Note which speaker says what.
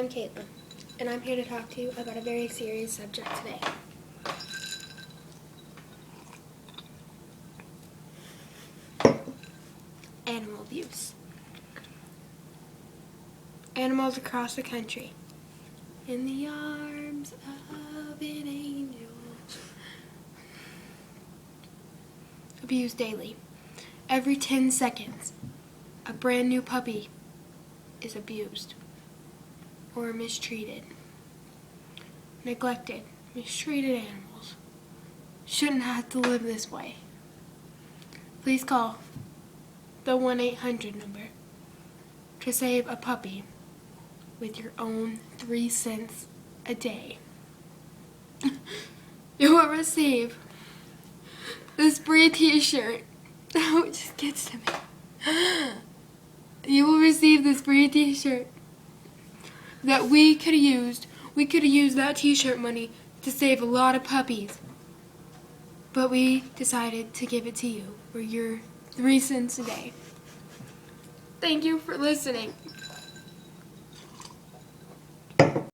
Speaker 1: I'm Caitlin, and I'm here to talk to you about a very serious subject today. Animal abuse. Animals across the country, in the arms of an angel, abused daily. Every 10 seconds, a brand new puppy is abused or mistreated. Neglected, mistreated animals shouldn't have to live this way. Please call the 1-800 number to save a puppy with your own 3 cents a day. You will receive this free t-shirt. Oh, it just gets to me. You will receive this free t-shirt that we could have used. We could have used that t-shirt money to save a lot of puppies. But we decided to give it to you for your 3 cents a day. Thank you for listening.